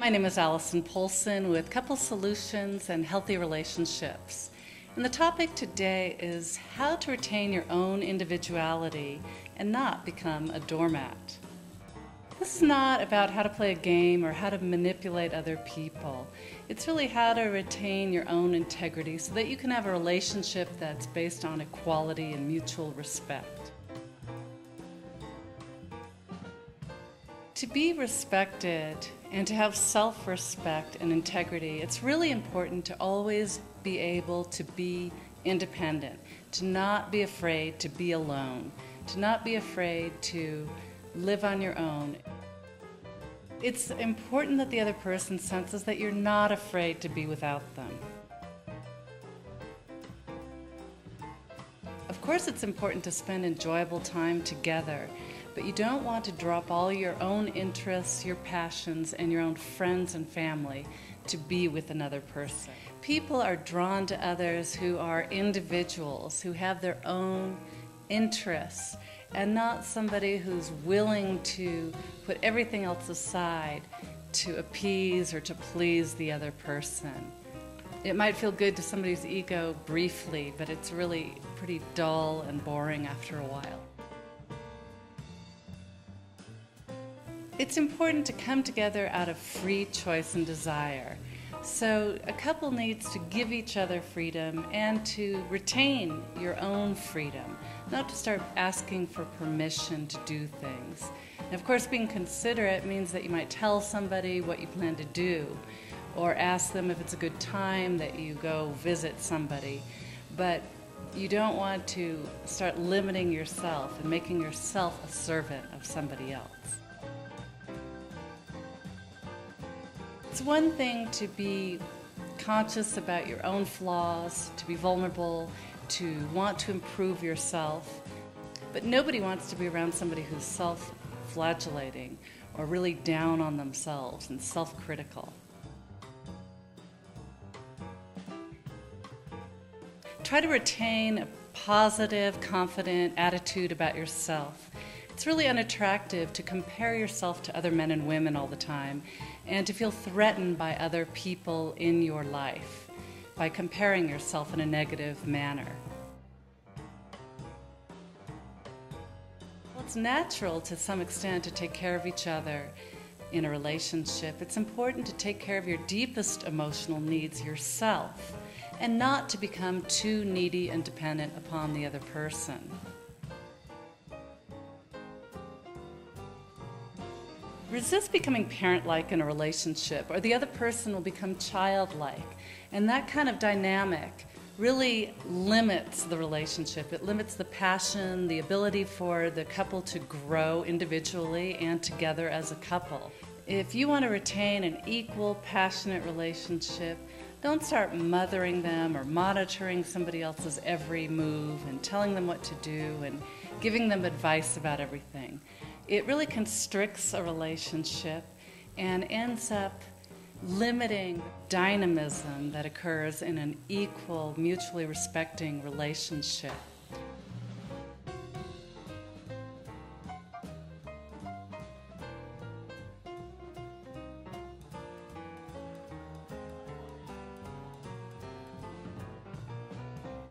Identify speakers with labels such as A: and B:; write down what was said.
A: My name is Alison Poulsen with Couple Solutions and Healthy Relationships. And the topic today is how to retain your own individuality and not become a doormat. This is not about how to play a game or how to manipulate other people. It's really how to retain your own integrity so that you can have a relationship that's based on equality and mutual respect. To be respected and to have self-respect and integrity, it's really important to always be able to be independent, to not be afraid to be alone, to not be afraid to live on your own. It's important that the other person senses that you're not afraid to be without them. Of course, it's important to spend enjoyable time together, but you don't want to drop all your own interests, your passions, and your own friends and family to be with another person. People are drawn to others who are individuals, who have their own interests, and not somebody who's willing to put everything else aside to appease or to please the other person. It might feel good to somebody's ego briefly, but it's really pretty dull and boring after a while. It's important to come together out of free choice and desire. So a couple needs to give each other freedom and to retain your own freedom, not to start asking for permission to do things. And of course, being considerate means that you might tell somebody what you plan to do, or ask them if it's a good time that you go visit somebody. But you don't want to start limiting yourself and making yourself a servant of somebody else. It's one thing to be conscious about your own flaws, to be vulnerable, to want to improve yourself, but nobody wants to be around somebody who's self-flagellating or really down on themselves and self-critical. Try to retain a positive, confident attitude about yourself. It's really unattractive to compare yourself to other men and women all the time and to feel threatened by other people in your life by comparing yourself in a negative manner. Well, it's natural to some extent to take care of each other in a relationship. It's important to take care of your deepest emotional needs yourself and not to become too needy and dependent upon the other person. Resist becoming parent-like in a relationship, or the other person will become childlike. And that kind of dynamic really limits the relationship. It limits the passion, the ability for the couple to grow individually and together as a couple. If you want to retain an equal, passionate relationship, don't start mothering them or monitoring somebody else's every move and telling them what to do and giving them advice about everything. It really constricts a relationship and ends up limiting dynamism that occurs in an equal, mutually respecting relationship.